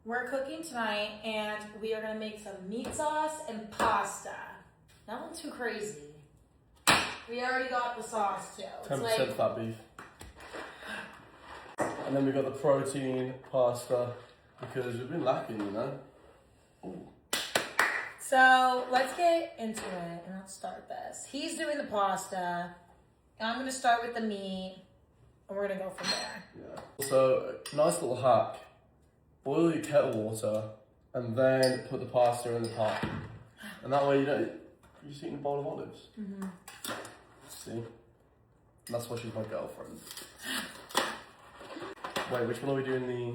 We're cooking tonight and we are gonna make some meat sauce and pasta. Nothing too crazy. We already got the sauce too. 10% fat beef. And then we got the protein pasta because we've been lacking, you know. Ooh. So let's get into it and let's start this. He's doing the pasta. I'm gonna start with the meat and we're gonna go from there. Yeah. So, nice little hack. Boil your kettle water and then put the pasta in the pot. And that way you're just eating a bowl of olives. Mm-hmm. See? And that's why she's my girlfriend. Wait, which one are we doing the...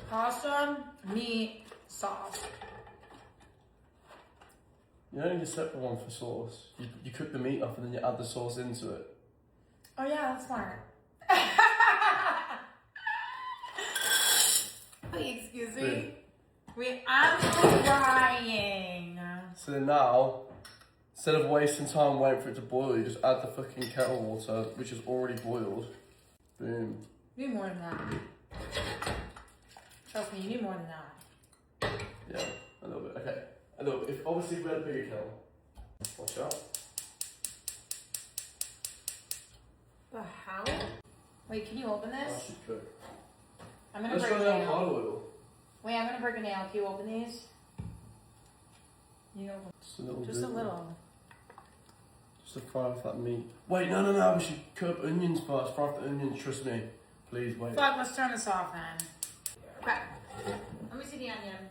Pasta, meat, sauce. You don't need a separate one for sauce. You cook the meat up and then you add the sauce into it. Oh yeah, that's smart. Wait, excuse me? Wait, I'm crying. So then now, instead of wasting time waiting for it to boil, you just add the fucking kettle water, which is already boiled. Boom. You need more than that. Trust me, you need more than that. Yeah, a little bit. Okay, a little bit. Obviously, if we had a bigger kettle. Watch out. The hell? Wait, can you open I this? should cook. I'm gonna Let's break go a down nail. hard oil. Wait, I'm gonna break a nail. Can you open these? You open. Just a little Just bit. a little. Just to fry off that meat. Wait, no. We should cut up onions first. Fry off the onions. Trust me. Please wait. Fuck, let's turn this off then. Okay. Let me see the onion.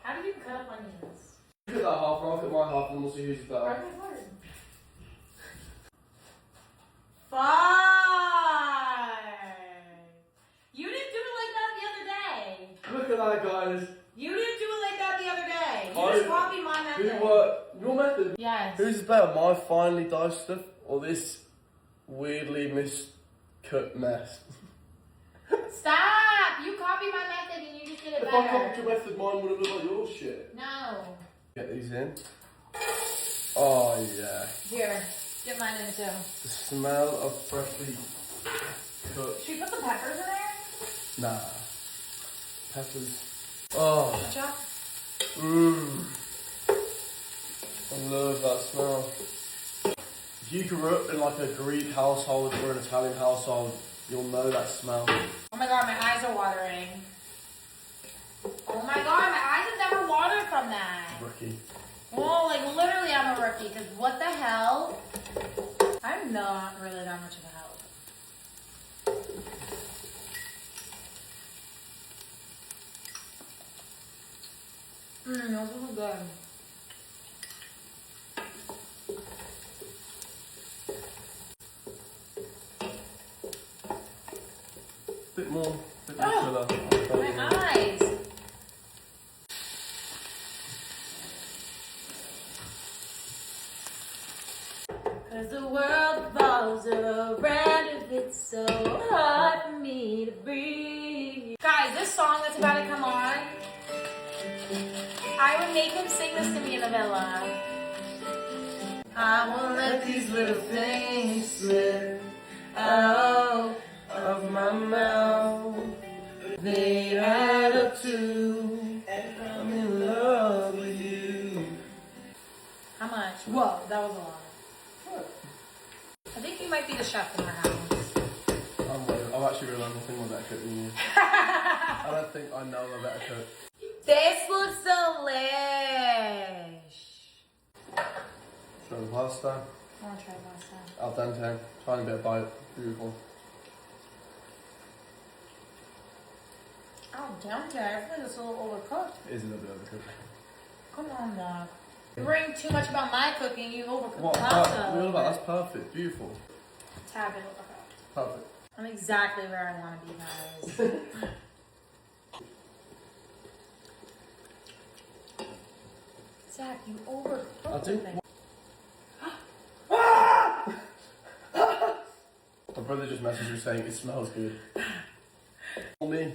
How do you cut up onions? Look at that half. I'll cut my half and we'll see who's better. Okay, fine. You didn't do it like that the other day. Look at that, guys. You didn't do it like that the other day. You just copied my method. Your method? Yes. Who's better, my finely diced stuff or this weirdly miscut mess? Stop! You copied my method and you just did it If better. I copied your method, mine would have looked like your shit. No. Get these in. Oh yeah. Here, get mine in too. The smell of freshly cut. Should we put some peppers in there? Nah. Peppers. Oh. Watch out. Mmm. I love that smell. If you grew up in like a Greek household or an Italian household, you'll know that smell. Oh my god, my eyes are watering. Oh my god, my eyes have never watered from that. Rookie. Well, like literally I'm a rookie, because what the hell? I'm not really that much of a help. Those are good. Bit more Oh, colour. my eyes. Cause the world revolves around if it's so hard for me to breathe. Guys, this song that's about to come on, I would make him sing this to me in the villa. I won't let these little things slip out Of my mouth, they add up to, I'm in love with you. How much? Whoa, that was a lot. I think you might be the chef in our house. I'm actually realising I think I'm a better cook than you. I don't think I know I'm a better cook. This looks delish. Try the pasta. I want to try pasta. Al dente. Tiny bit of bite. Beautiful. Oh, down there. I feel like it's a little overcooked. It is a little bit overcooked. Come on, Doc. You bring too much about my cooking, you overcook What? pasta. What about that's perfect. Beautiful. Tab it overcooked. Perfect. I'm exactly where I want to be, guys. Zach, you overcooked I do. everything. My brother just messaged me saying it smells good. Me.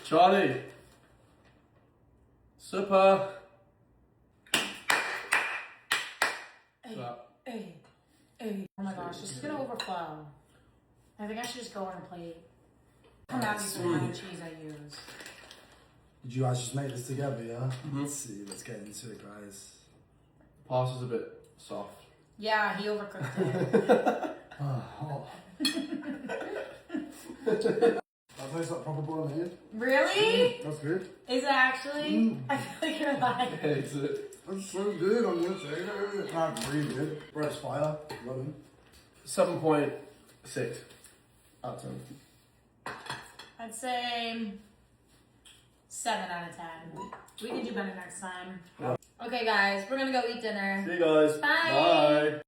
Charlie. Super. Hey, hey, hey. my gosh, this is gonna overflow. I think I should just go on a plate. Come out with the mac and cheese I use. Did you guys just make this together, yeah? Mhm. Let's see, let's get into it, guys. Pasta's a bit soft. Yeah, he overcooked it. Oh. That tastes like proper bolognese. Really? That's good. Is it actually? I feel like you're lying. It's it. That's so good, I'm gonna say that. That's really good. Bro, it's fire. Love it. 7.6 out of 10. I'd say 7 out of 10. We can do better next time. Yeah. Okay, guys, we're gonna go eat dinner. See you guys. Bye. Bye.